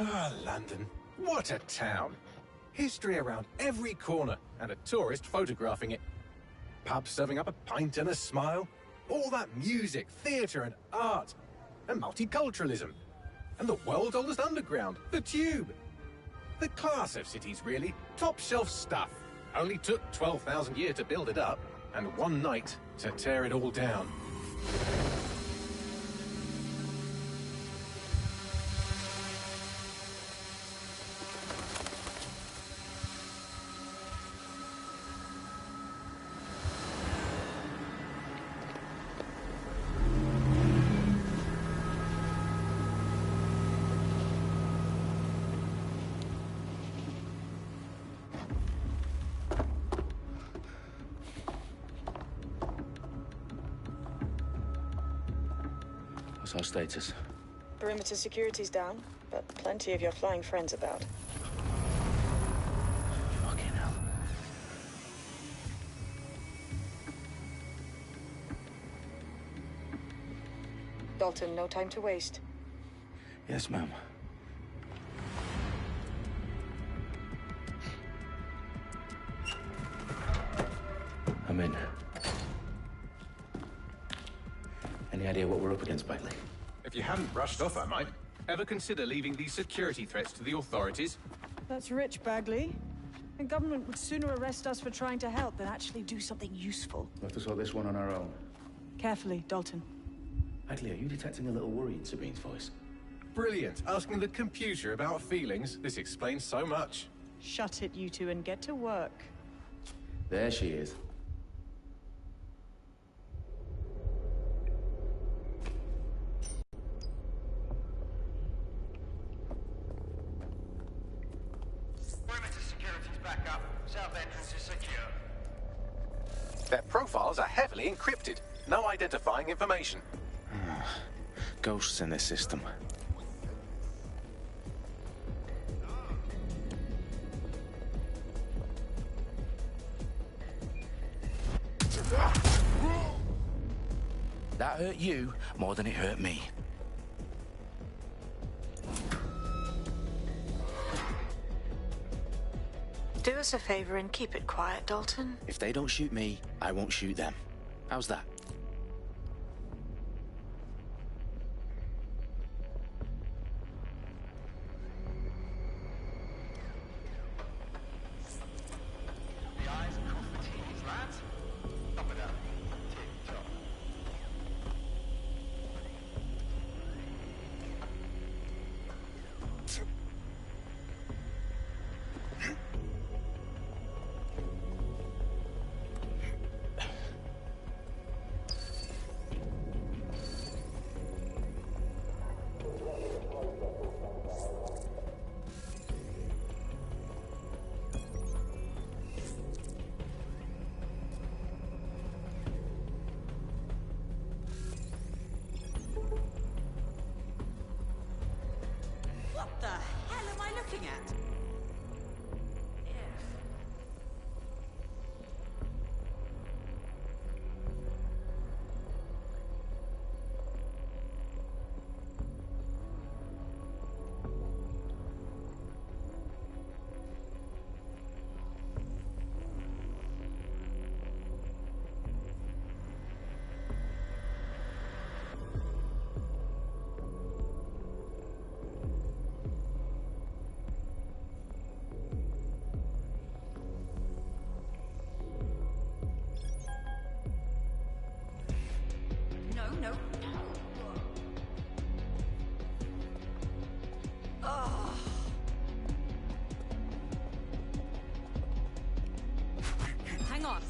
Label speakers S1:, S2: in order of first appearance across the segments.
S1: Ah, London. What a town. History around every corner, and a tourist photographing it. Pubs serving up a pint and a smile. All that music, theatre and art. And multiculturalism. And the world's oldest underground, the Tube. The class of cities, really. Top shelf stuff. Only took 12,000 years to build it up, and one night to tear it all down.
S2: What's our status?
S3: Perimeter security's down, but plenty of your flying friends about.
S2: Fucking hell.
S3: Dalton, no time to waste.
S2: Yes, ma'am. I'm in. Any idea what we're up against, Bagley?
S1: If you hadn't brushed off, I might. Ever consider leaving these security threats to the authorities?
S3: That's rich, Bagley. The government would sooner arrest us for trying to help than actually do something useful.
S2: We'll have to sort this one on our own.
S3: Carefully, Dalton.
S2: Bagley, are you detecting a little worry in Sabine's voice?
S1: Brilliant. Asking the computer about feelings. This explains so much.
S3: Shut it, you two, and get to work.
S2: There she is.
S4: Perimeter security's back up. South entrance is secure.
S1: Their profiles are heavily encrypted. No identifying information.
S2: Ghosts in this system. That hurt you more than it hurt me.
S3: Do us a favor and keep it quiet, Dalton.
S2: If they don't shoot me, I won't shoot them. How's that?
S4: The eyes cross the T's, lads. Top it up. Tick-tock.
S5: What the hell am I looking at? No, no, no. Oh. Hang on.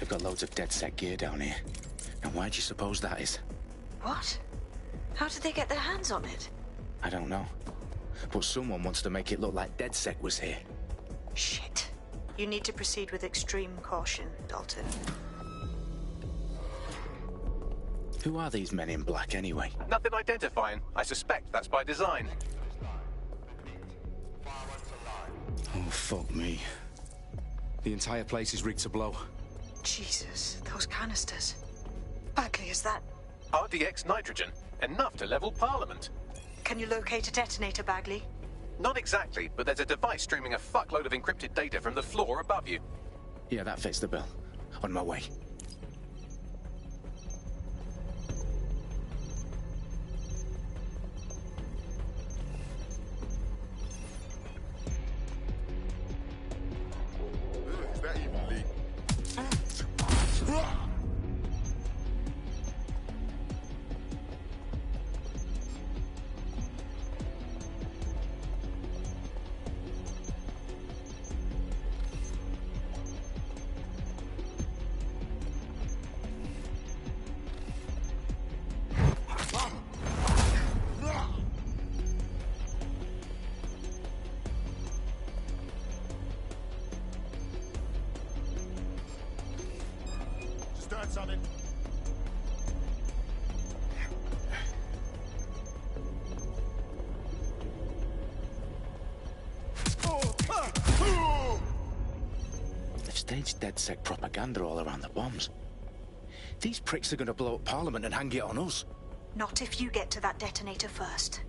S2: They've got loads of DedSec gear down here. And why do you suppose that is?
S6: What? How did they get their hands on it?
S2: I don't know. But someone wants to make it look like DedSec was here.
S6: Shit. You need to proceed with extreme caution, Dalton.
S2: Who are these men in black anyway?
S1: Nothing identifying. I suspect that's by design.
S2: Oh, fuck me. The entire place is rigged to blow.
S6: Jesus, those canisters. Bagley, is that...
S1: RDX nitrogen. Enough to level Parliament.
S6: Can you locate a detonator, Bagley?
S1: Not exactly, but there's a device streaming a fuckload of encrypted data from the floor above you.
S2: Yeah, that fits the bill. On my way.
S7: Is that even legal? Start something.
S2: They've staged DedSec propaganda all around the bombs. These pricks are gonna blow up Parliament and hang it on us.
S6: Not if you get to that detonator first.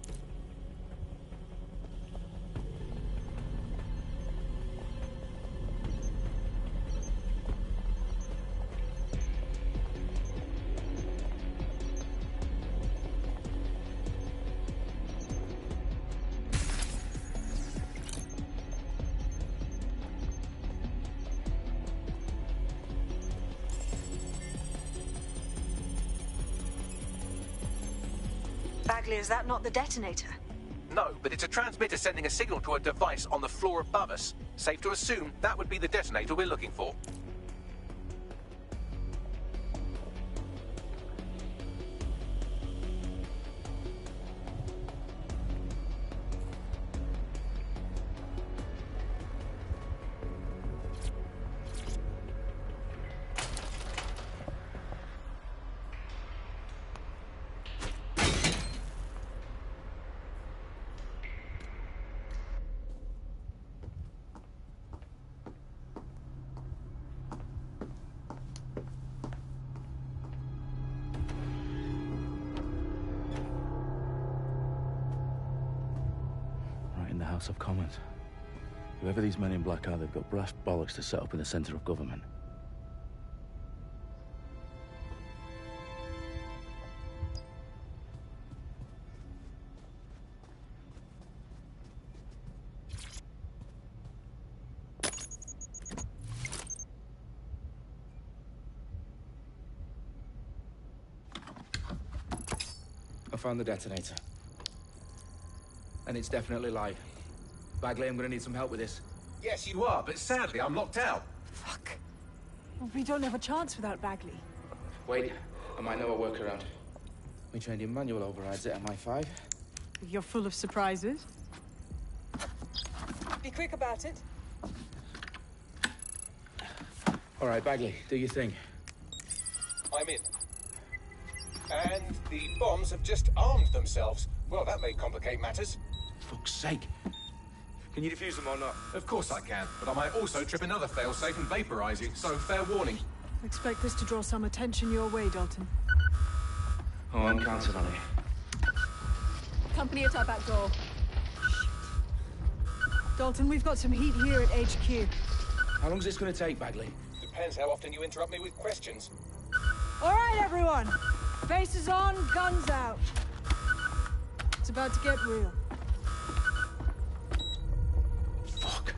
S6: Bagley, is that not the detonator?
S1: No, but it's a transmitter sending a signal to a device on the floor above us. Safe to assume that would be the detonator we're looking for.
S2: Right in the House of Commons. Whoever these men in black are, they've got brass bollocks to set up in the centre of government.
S8: I found the detonator. And it's definitely live. Bagley, I'm gonna need some help with this.
S1: Yes, you are, but sadly I'm locked out.
S3: Fuck. Well, we don't have a chance without Bagley.
S8: Wait, I might know a workaround. We trained in manual overrides at MI5.
S3: You're full of surprises. Be quick about it.
S8: All right, Bagley, do your thing.
S1: I'm in. And the bombs have just armed themselves. Well, that may complicate matters.
S2: Fuck's sake.
S8: Can you defuse them or not?
S1: Of course I can, but I might also trip another failsafe and vaporize you, so fair warning.
S3: Expect this to draw some attention your way, Dalton.
S8: Oh, I'm counting on it.
S3: Company at our back door. Shit. Dalton, we've got some heat here at HQ.
S8: How long's this gonna take, Bagley?
S1: Depends how often you interrupt me with questions.
S3: All right, everyone. Faces on, guns out. It's about to get real.
S2: Fuck.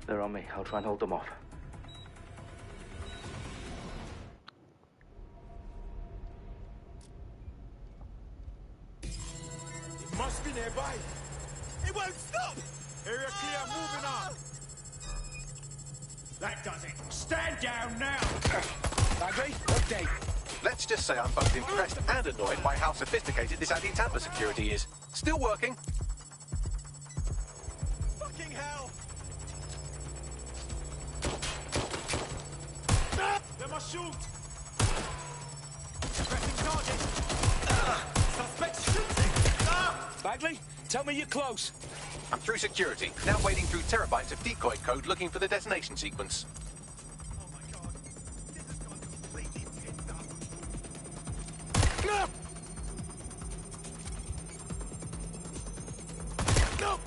S8: They're on me. I'll try and hold them off.
S7: moving here, boy. It won't stop. Area clear, moving on. That does it. Stand down now.
S2: Bagley, update.
S1: Let's just say I'm both impressed and annoyed by how sophisticated this anti-tamper security is. Still working.
S7: Fucking hell. They must shoot. Pressing target. Suspect shooting.
S2: Bagley, tell me you're close.
S1: I'm through security, now wading through terabytes of decoy code looking for the detonation sequence.
S7: Oh my god. This has gone completely pinned up. No!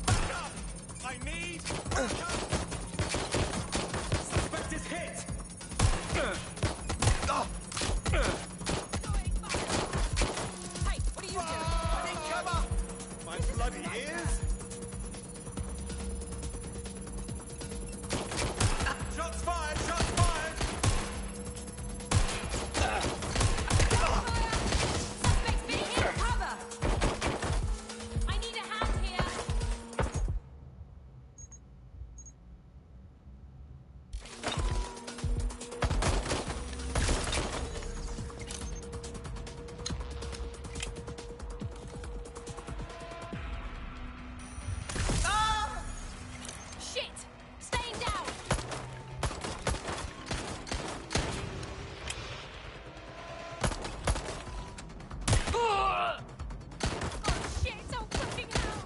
S7: Backup! I need backup! Suspect is hit!
S5: Hey, what are you doing?
S7: I need cover! My bloody ears! Shots fired! Shots fired!
S5: Suspect's being hit! Cover! I need a hand here! Shit! Staying down! Oh shit! Oh fucking hell!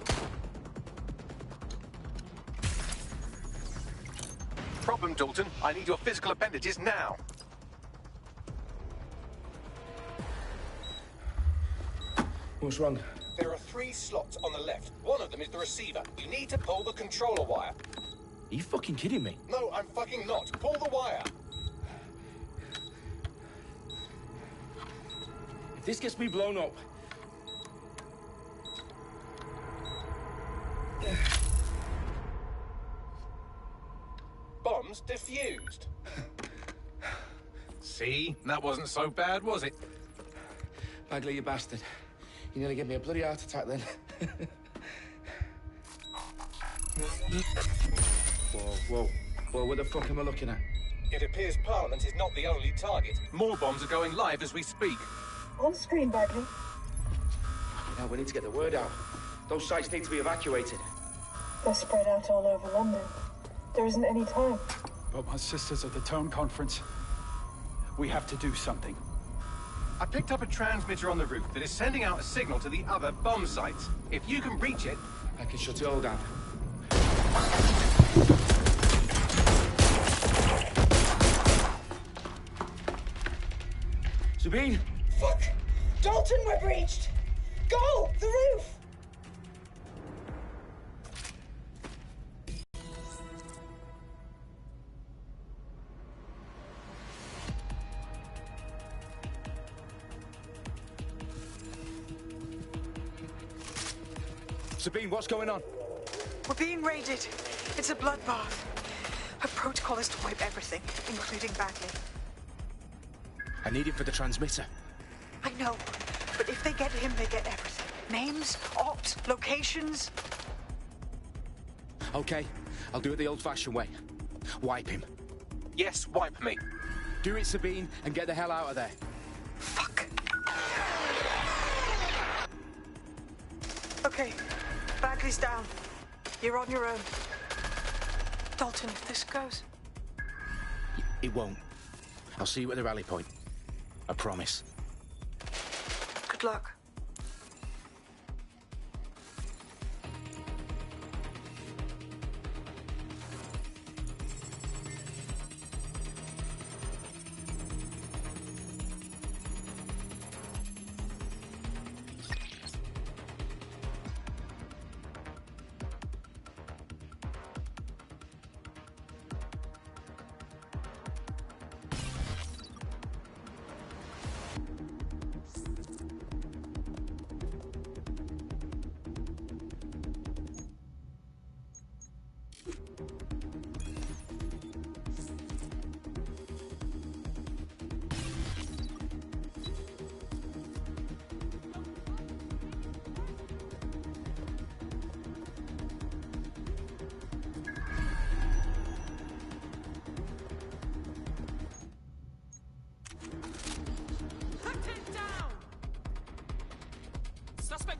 S1: Problem, Dalton. I need your physical appendages now.
S8: What's wrong?
S1: There are 3 slots on the left. One of them is the receiver. You need to pull the controller wire.
S2: Are you fucking kidding me?
S1: No, I'm fucking not. Pull the wire.
S2: If this gets me blown up...
S1: Bombs defused. See? That wasn't so bad, was it?
S8: Bagley, you bastard. You nearly gave me a bloody heart attack then. Whoa. What the fuck am I looking at?
S1: It appears Parliament is not the only target. More bombs are going live as we speak.
S3: On screen, Bagley.
S8: Now we need to get the word out. Those sites need to be evacuated.
S3: They're spread out all over London. There isn't any time.
S9: But my sister's at the Tone Conference. We have to do something.
S1: I picked up a transmitter on the roof that is sending out a signal to the other bomb sites. If you can reach it...
S8: I can shut it all down. Sabine!
S10: Fuck! Dalton, we're breached! Go! The roof!
S2: Sabine, what's going on?
S6: We're being raided. It's a bloodbath. Her protocol is to wipe everything, including Bagley.
S2: I need him for the transmitter.
S6: I know, but if they get him, they get everything. Names, ops, locations.
S2: Okay, I'll do it the old-fashioned way. Wipe him.
S1: Yes, wipe me.
S2: Do it, Sabine, and get the hell out of there.
S6: Fuck. Okay, Bagley's down. You're on your own. Dalton, if this goes...
S2: It won't. I'll see you at the rally point. I promise.
S6: Good luck.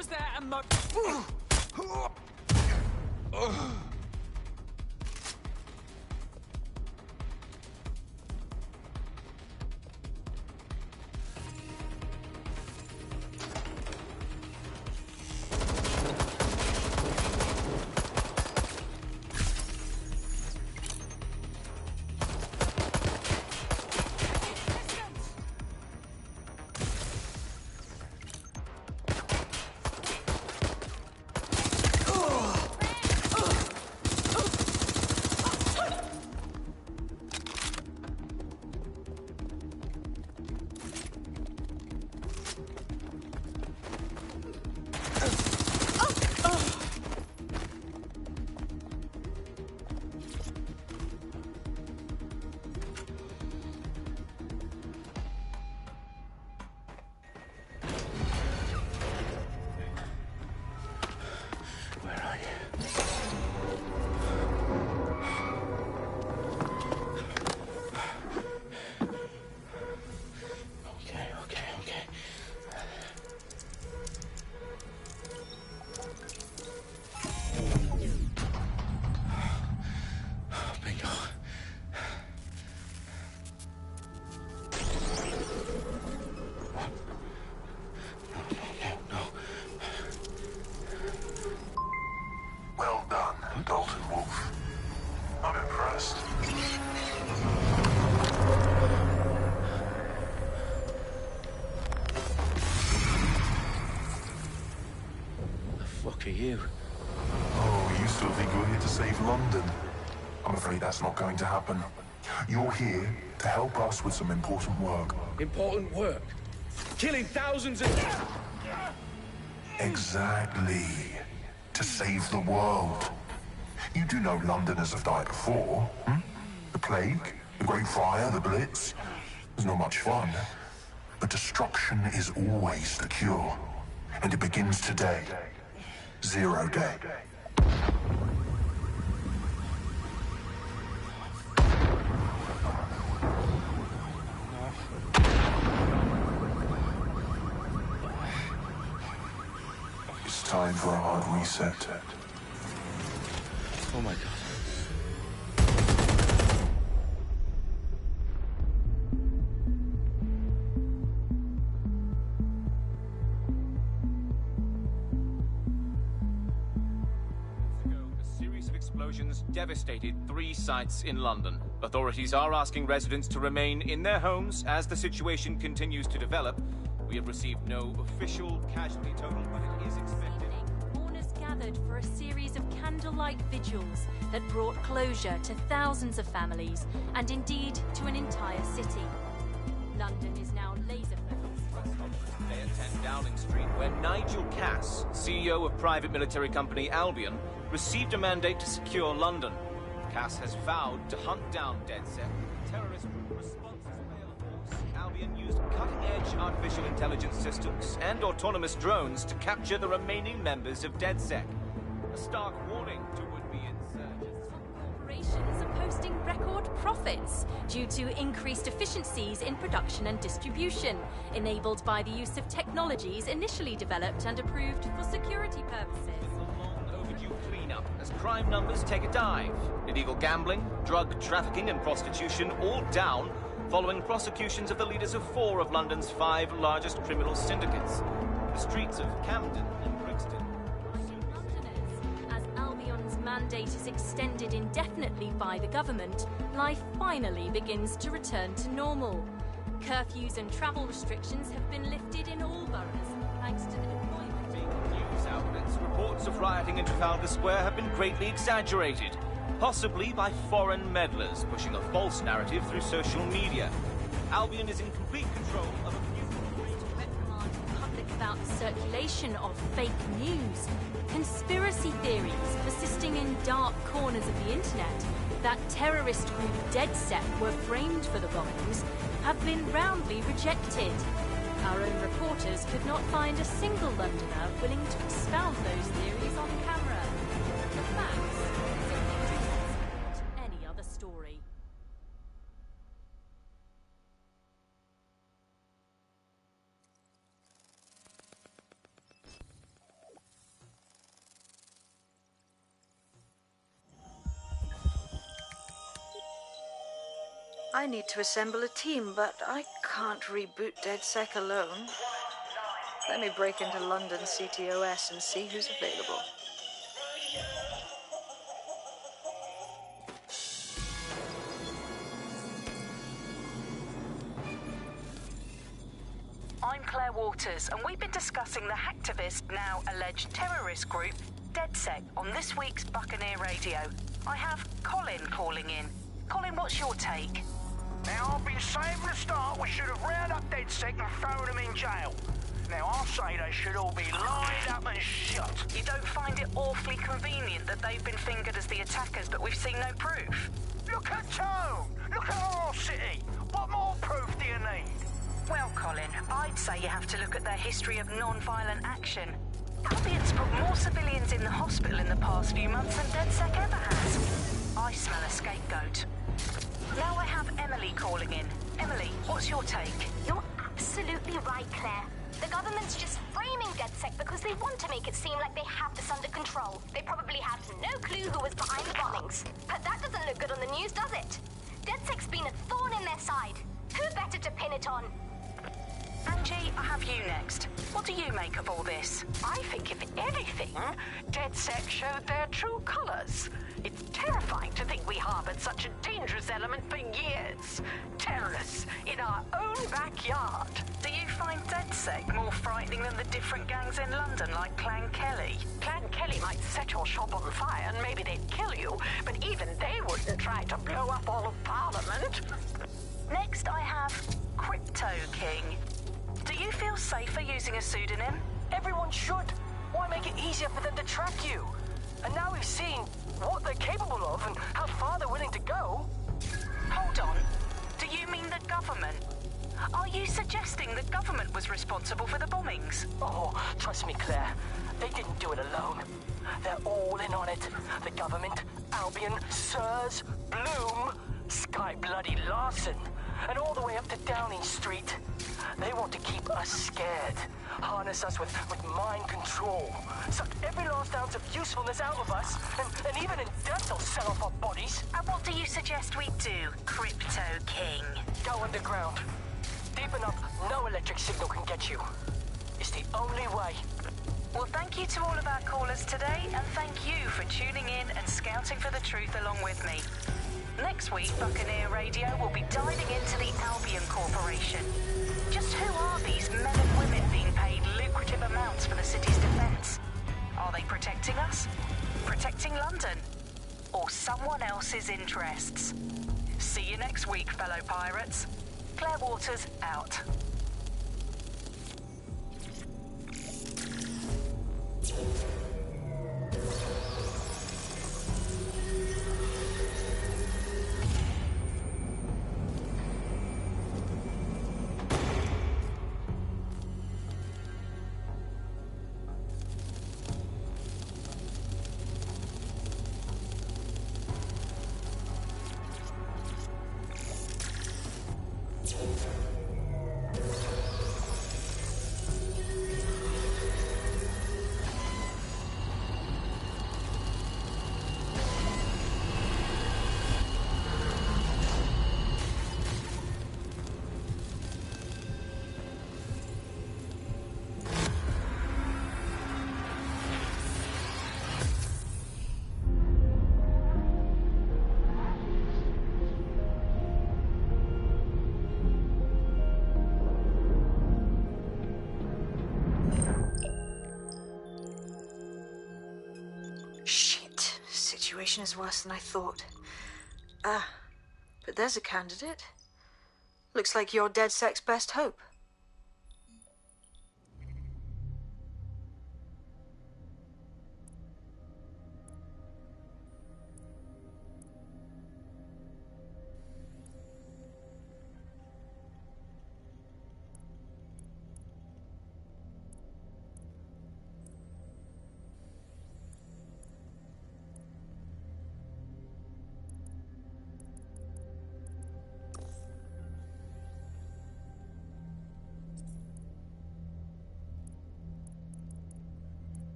S11: was there a mo-
S12: Well done, Dalton Wolf. I'm impressed.
S2: The fuck are you?
S12: Oh, you still think you're here to save London? I'm afraid that's not going to happen. You're here to help us with some important work.
S8: Important work? Killing thousands of...
S12: Exactly. To save the world. You do know Londoners have died before, hmm? The Plague, the Great Fire, the Blitz. It's not much fun. But destruction is always the cure. And it begins today. Zero Day. It's time for a hard reset.
S2: Oh my God.
S13: A series of explosions devastated 3 sites in London. Authorities are asking residents to remain in their homes as the situation continues to develop. We have received no official casualty total, but it is expected.
S5: Mourners gathered for a series of candlelight vigils that brought closure to thousands of families and indeed to an entire city. London is now laser-focused.
S13: Today at 10 Downing Street, where Nigel Cass, CEO of private military company Albion, received a mandate to secure London. Cass has vowed to hunt down DedSec. Terrorist group responses force. Albion used cutting-edge artificial intelligence systems and autonomous drones to capture the remaining members of DedSec. A stark warning to would-be insurgents.
S5: Corporations are posting record profits due to increased efficiencies in production and distribution, enabled by the use of technologies initially developed and approved for security purposes.
S13: Cleanup as crime numbers take a dive. Illegal gambling, drug trafficking and prostitution all down following prosecutions of the leaders of 4 of London's 5 largest criminal syndicates. The streets of Camden and Brixton.
S5: As Albion's mandate is extended indefinitely by the government, life finally begins to return to normal. Curfews and travel restrictions have been lifted in all boroughs, thanks to the deployment.
S13: News outlets, reports of rioting in Trafalgar Square have been greatly exaggerated, possibly by foreign meddlers pushing a false narrative through social media. Albion is in complete control of a
S5: reprimand the public about the circulation of fake news, conspiracy theories persisting in dark corners of the internet that terrorist group DedSec were framed for the bombings have been roundly rejected. Our own reporters could not find a single Londoner willing to expound those theories on camera. The facts simply support any other story.
S6: I need to assemble a team, but I can't reboot DedSec alone. Let me break into London CTOS and see who's available.
S11: I'm Claire Waters, and we've been discussing the hacktivist, now alleged terrorist group, DedSec, on this week's Buccaneer Radio. I have Colin calling in. Colin, what's your take?
S14: Now, I've been saying from the start we should have rounded up DedSec and thrown them in jail. Now, I'll say they should all be lined up and shot.
S11: You don't find it awfully convenient that they've been fingered as the attackers, but we've seen no proof?
S14: Look at Tone! Look at our city! What more proof do you need?
S11: Well, Colin, I'd say you have to look at their history of non-violent action. Albion's put more civilians in the hospital in the past few months than DedSec ever has. I smell a scapegoat. Now I have Emily calling in. Emily, what's your take?
S15: You're absolutely right, Claire. The government's just framing DedSec because they want to make it seem like they have this under control. They probably have no clue who was behind the bombings. But that doesn't look good on the news, does it? DedSec's been a thorn in their side. Who better to pin it on?
S11: Angie, I have you next. What do you make of all this?
S16: I think, if anything, DedSec showed their true colors. It's terrifying to think we harbored such a dangerous element for years. Terrorists in our own backyard.
S11: Do you find DedSec more frightening than the different gangs in London, like Clan Kelly?
S16: Clan Kelly might set your shop on fire and maybe they'd kill you, but even they wouldn't try to blow up all of Parliament.
S11: Next, I have Crypto King. Do you feel safer using a pseudonym?
S17: Everyone should. Why make it easier for them to track you? And now we've seen what they're capable of and how far they're willing to go.
S11: Hold on. Do you mean the government? Are you suggesting the government was responsible for the bombings?
S17: Oh, trust me, Claire. They didn't do it alone. They're all in on it. The government, Albion, SIRS, Bloom, Sky Bloody Larson, and all the way up to Downing Street. They want to keep us scared, harness us with mind control, suck every last ounce of usefulness out of us, and even in death they'll sell off our bodies.
S11: And what do you suggest we do, Crypto King?
S17: Go underground. Deep enough, no electric signal can get you. It's the only way.
S11: Well, thank you to all of our callers today, and thank you for tuning in and scouting for the truth along with me. Next week, Buccaneer Radio will be diving into the Albion Corporation. Just who are these men and women being paid lucrative amounts for the city's defense? Are they protecting us? Protecting London? Or someone else's interests? See you next week, fellow pirates. Claire Waters, out.
S6: Situation is worse than I thought. But there's a candidate. Looks like you're DedSec's best hope.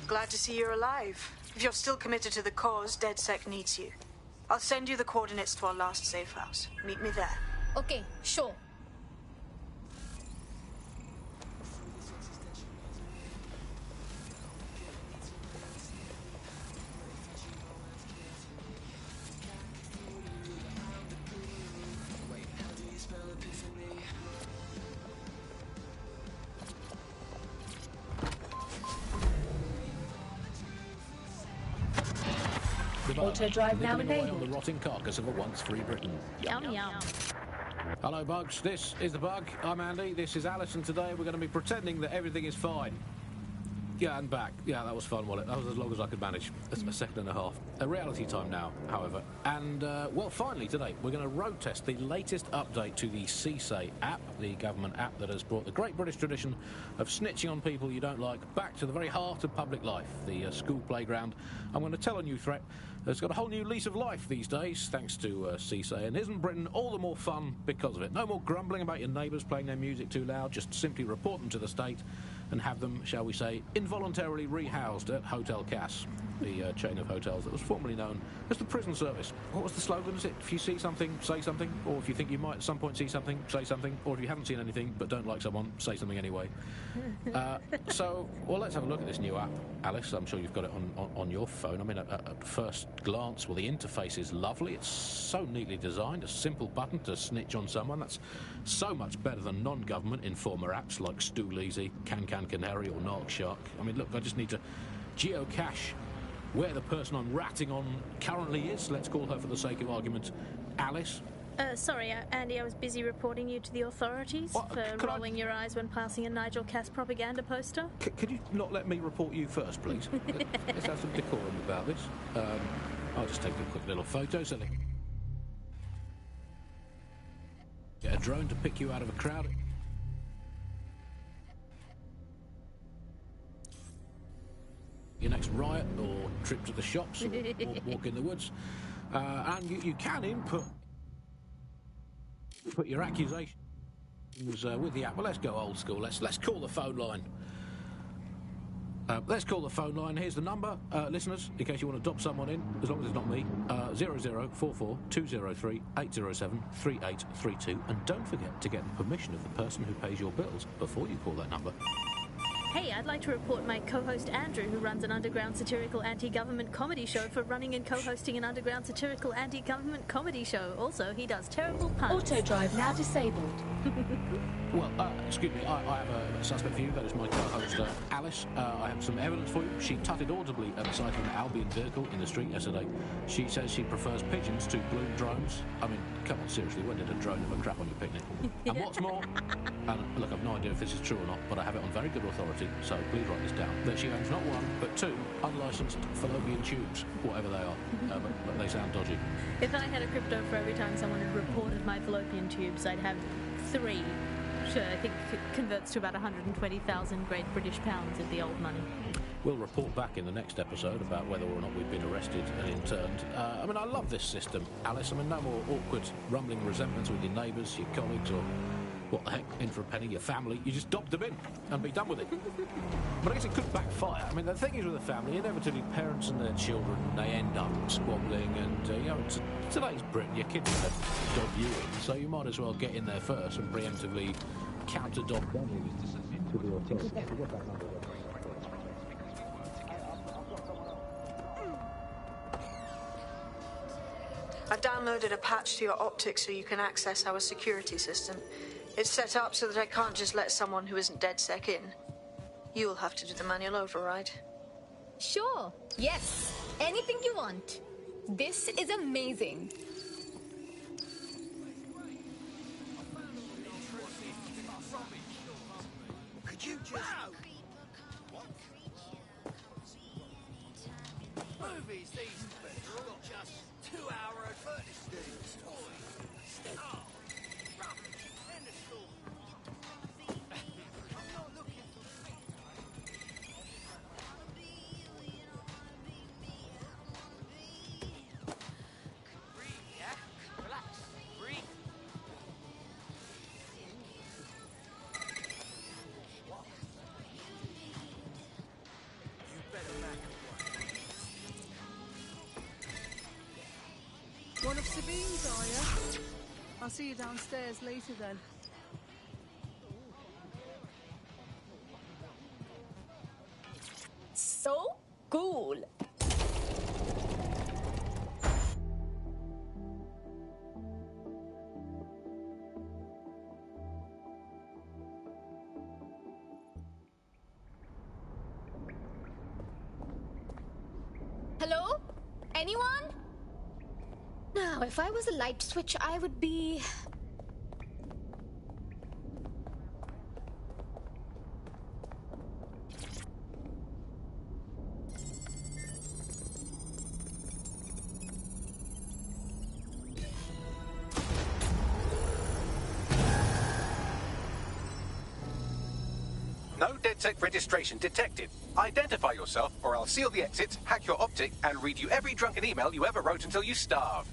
S6: Glad to see you're alive. If you're still committed to the cause, DedSec needs you. I'll send you the coordinates to our last safe house. Meet me there.
S15: Okay, sure.
S18: Auto drive now
S19: Nibbling away
S18: enabled.
S19: on the rotting carcass of a once free Britain.
S5: Yum yum.
S19: Hello, Bugs. This is The Bug. I'm Andy. This is Alice, and today we're going to be pretending that everything is fine. Yeah, and back. Yeah, that was fun, wasn't it? That was as long as I could manage. A second and a half. A reality time now, however. And, well, finally, today, we're going to road test the latest update to the CSAY app, the government app that has brought the great British tradition of snitching on people you don't like back to the very heart of public life, the school playground. I'm going to tell a new threat that's got a whole new lease of life these days, thanks to CSAY. And isn't Britain all the more fun because of it? No more grumbling about your neighbours playing their music too loud. Just simply report them to the state and have them, shall we say, involuntarily rehoused at Hotel Cass, the chain of hotels that was formerly known as the prison service. What was the slogan? Is it, if you see something, say something? Or if you think you might at some point see something, say something? Or if you haven't seen anything but don't like someone, say something anyway. Well, let's have a look at this new app. Alice, I'm sure you've got it on your phone. I mean, at first glance, well, the interface is lovely. It's so neatly designed. A simple button to snitch on someone. That's so much better than non-government informer apps like Stool Easy, Can Canary or Narc Shark. I mean, look, I just need to geocache where the person I'm ratting on currently is. Let's call her, for the sake of argument, Alice.
S5: Sorry, Andy, I was busy reporting you to the authorities for rolling your eyes when passing a Nigel Cass propaganda poster.
S19: Could you not let me report you first, please? Let's have some decorum about this. I'll just take a quick little photo, so they get a drone to pick you out of a crowd. Your next riot or trip to the shops or walk in the woods. And you can input your accusations with the app. Well, let's go old school. Let's call the phone line. Let's call the phone line. Here's the number, listeners, in case you want to dob someone in, as long as it's not me. 0044 203 807 3832. And don't forget to get the permission of the person who pays your bills before you call that number.
S5: Hey, I'd like to report my co-host Andrew, who runs an underground satirical anti-government comedy show, for running and co-hosting an underground satirical anti-government comedy show. Also, he does terrible puns.
S18: Auto drive now disabled.
S19: Well, excuse me, I have a suspect for you. That is my co-host, Alice. I have some evidence for you. She tutted audibly at the sight of an Albion vehicle in the street yesterday. She says she prefers pigeons to blue drones. I mean, come on, seriously, when did a drone ever crap on your picnic? And what's more, and look, I've no idea if this is true or not, but I have it on very good authority, so please write this down, that she owns not one, but two unlicensed fallopian tubes, whatever they are. But they sound dodgy.
S5: If I had a crypto for every time someone had reported my fallopian tubes, I'd have 3. Sure, I think it converts to about 120,000 Great British pounds at the old money.
S19: We'll report back in the next episode about whether or not we've been arrested and interned. I mean, I love this system, Alice. I mean, no more awkward, rumbling resentments with your neighbours, your colleagues, or what the heck, in for a penny, your family. You just dob them in and be done with it. But I guess it could backfire. I mean, the thing is with a family, inevitably parents and their children, they end up squabbling, and, you know, today's Britain, your kids are going to dob you in, so you might as well get in there first and preemptively counter-dob them to the authorities.
S6: I've downloaded a patch to your optics so you can access our security system. It's set up so that I can't just let someone who isn't DedSec in. You'll have to do the manual override.
S15: Sure. Yes. Anything you want. This is amazing.
S7: Could you just... Movies these days are all just 2-hour advertisements. Oh, rubbish. End of story. I'm not looking for... Breathe, yeah? Relax. Breathe. You better
S3: Sabine's, are you? I'll see you downstairs later then.
S15: So cool. Hello? Anyone? Now, if I was a light switch, I would be...
S1: No DedSec registration detected. Identify yourself, or I'll seal the exits, hack your optic, and read you every drunken email you ever wrote until you starve.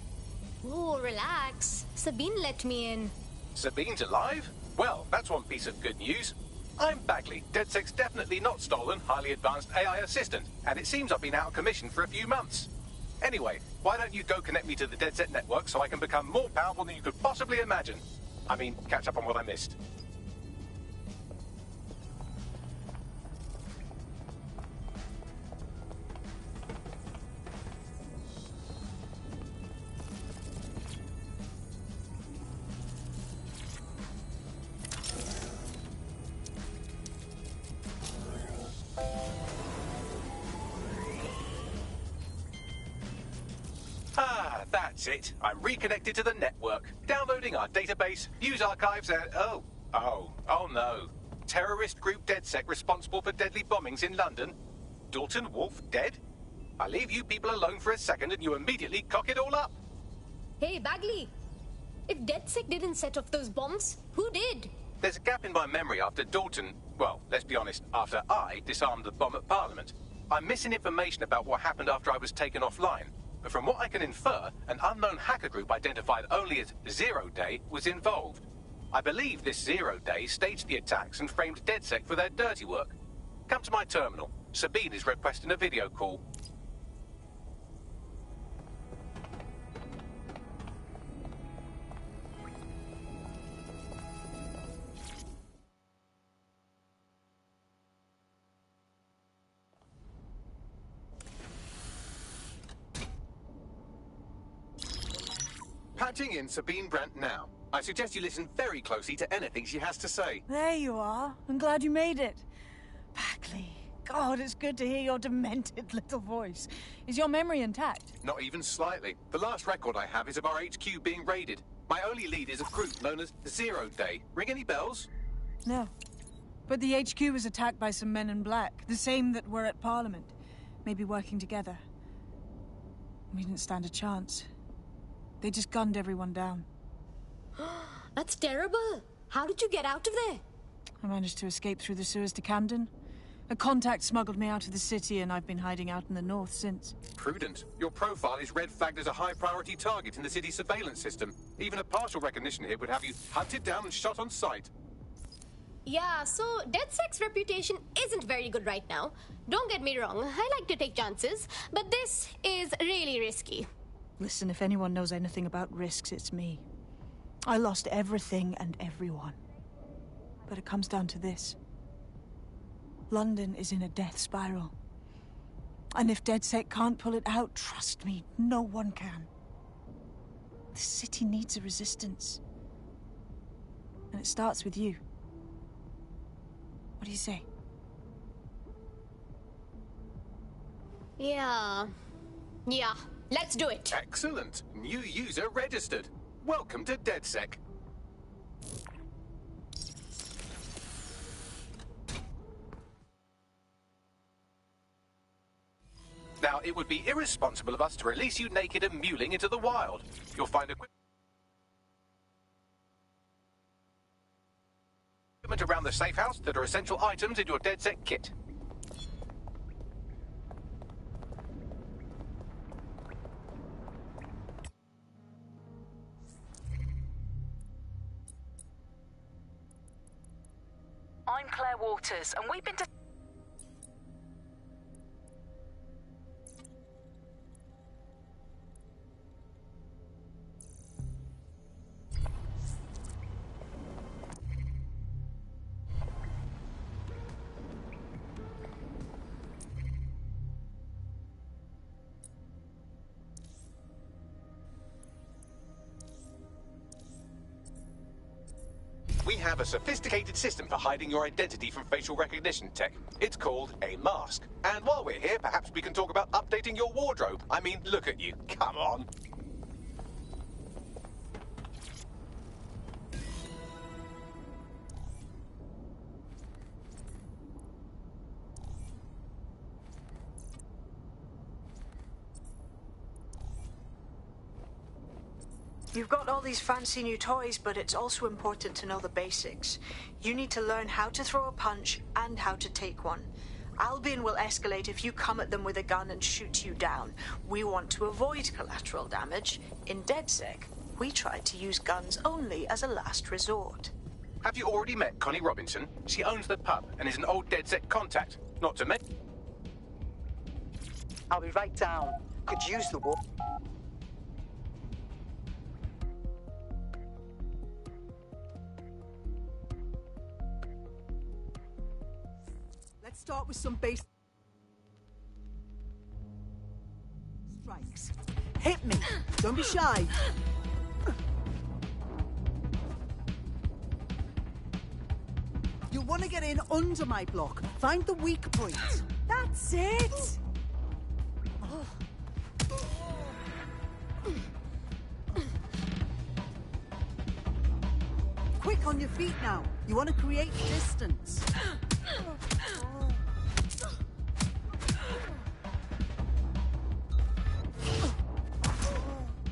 S15: Oh, relax. Sabine let me in.
S1: Sabine's alive? Well, that's one piece of good news. I'm Bagley, DedSec's definitely not stolen, highly advanced AI assistant, and it seems I've been out of commission for a few months. Anyway, why don't you go connect me to the DedSec network so I can become more powerful than you could possibly imagine? I mean, catch up on what I missed. That's it. I'm reconnected to the network, downloading our database, news archives, and... Oh no. Terrorist group DedSec responsible for deadly bombings in London? Dalton Wolf dead? I leave you people alone for a second and you immediately cock it all up.
S15: Hey, Bagley. If DedSec didn't set off those bombs, who did?
S1: There's a gap in my memory after Dalton... Well, let's be honest, after I disarmed the bomb at Parliament. I'm missing information about what happened after I was taken offline. But from what I can infer, an unknown hacker group identified only as Zero Day was involved. I believe this Zero Day staged the attacks and framed DedSec for their dirty work. Come to my terminal. Sabine is requesting a video call. Patching in Sabine Brandt now. I suggest you listen very closely to anything she has to say.
S3: There you are. I'm glad you made it. Bagley. God, it's good to hear your demented little voice. Is your memory intact?
S1: Not even slightly. The last record I have is of our HQ being raided. My only lead is a group known as Zero Day. Ring any bells?
S3: No. But the HQ was attacked by some men in black, the same that were at Parliament. Maybe working together. We didn't stand a chance. They just gunned everyone down.
S15: That's terrible. How did you get out of there?
S3: I managed to escape through the sewers to Camden. A contact smuggled me out of the city, and I've been hiding out in the north since.
S1: Prudent. Your profile is red flagged as a high-priority target in the city's surveillance system. Even a partial recognition here would have you hunted down and shot on sight.
S15: Yeah, so DedSec's reputation isn't very good right now. Don't get me wrong, I like to take chances, but this is really risky.
S3: Listen, if anyone knows anything about risks, it's me. I lost everything and everyone. But it comes down to this. London is in a death spiral. And if DedSec can't pull it out, trust me, no one can. The city needs a resistance. And it starts with you. What do you say?
S15: Yeah, let's do it.
S1: Excellent. New user registered. Welcome to DedSec. Now, it would be irresponsible of us to release you naked and mewling into the wild. You'll find equipment around the safe house that are essential items in your DedSec kit.
S11: I'm Claire Waters, and we've been to...
S1: We have a sophisticated system for hiding your identity from facial recognition tech. It's called a mask. And while we're here, perhaps we can talk about updating your wardrobe. I mean, look at you. Come on.
S6: You've got all these fancy new toys, but it's also important to know the basics. You need to learn how to throw a punch and how to take one. Albion will escalate if you come at them with a gun and shoot you down. We want to avoid collateral damage. In DedSec, we try to use guns only as a last resort.
S1: Have you already met Connie Robinson? She owns the pub and is an old DedSec contact. Not to mention...
S10: I'll be right down. Could use the war.
S20: Let's start with some base strikes. Hit me! Don't be shy! You want to get in under my block. Find the weak point. That's it! Quick on your feet now. You want to create distance.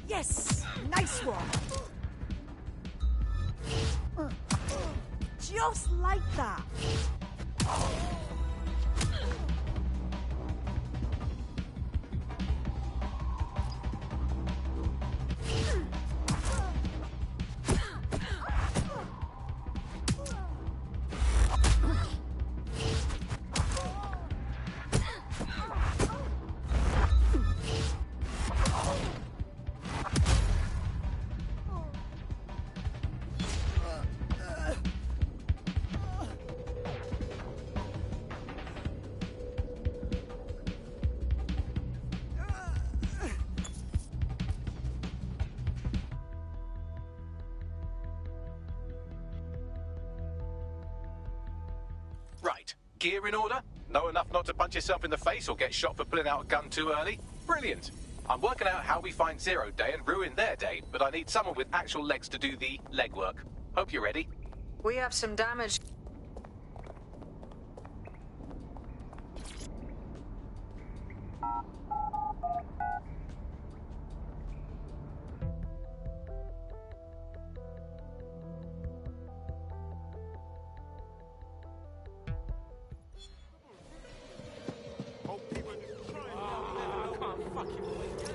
S20: Yes! Nice one! Just like that!
S1: Right. Gear in order? Know enough not to punch yourself in the face or get shot for pulling out a gun too early? Brilliant. I'm working out how we find Zero Day and ruin their day, but I need someone with actual legs to do the legwork. Hope you're ready.
S6: We have some damage.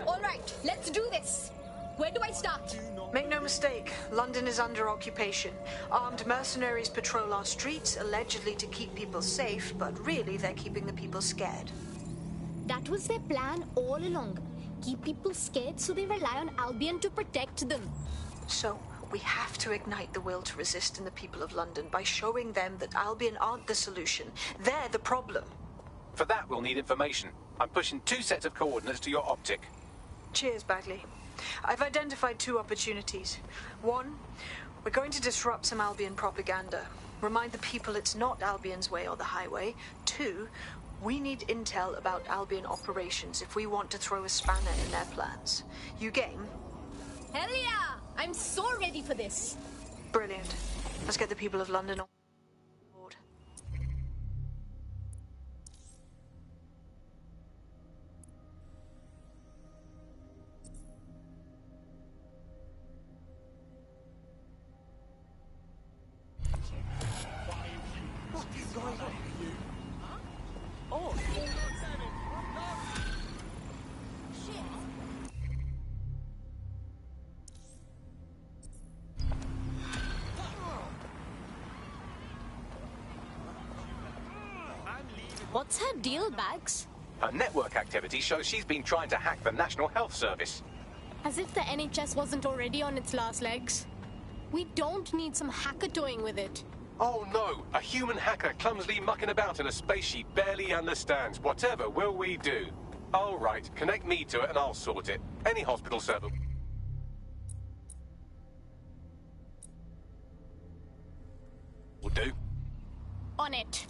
S15: All right, let's do this. Where do I start?
S6: Make no mistake, London is under occupation. Armed mercenaries patrol our streets, allegedly to keep people safe, but really they're keeping the people scared.
S15: That was their plan all along. Keep people scared so they rely on Albion to protect them.
S6: So, we have to ignite the will to resist in the people of London by showing them that Albion aren't the solution. They're the problem.
S1: For that, we'll need information. I'm pushing 2 sets of coordinates to your optic.
S6: Cheers, Bagley. I've identified 2 opportunities. 1, we're going to disrupt some Albion propaganda. Remind the people it's not Albion's way or the highway. 2, we need intel about Albion operations if we want to throw a spanner in their plans. You game?
S15: Hell yeah! I'm so ready for this.
S6: Brilliant. Let's get the people of London on board.
S20: What is going on? Oh!
S5: What's her deal, Bags?
S1: Her network activity shows she's been trying to hack the National Health Service.
S5: As if the NHS wasn't already on its last legs. We don't need some hacker toying with it.
S1: Oh no, a human hacker clumsily mucking about in a space she barely understands. Whatever will we do? All right, connect me to it and I'll sort it. Any hospital server.
S21: Will do.
S15: On it.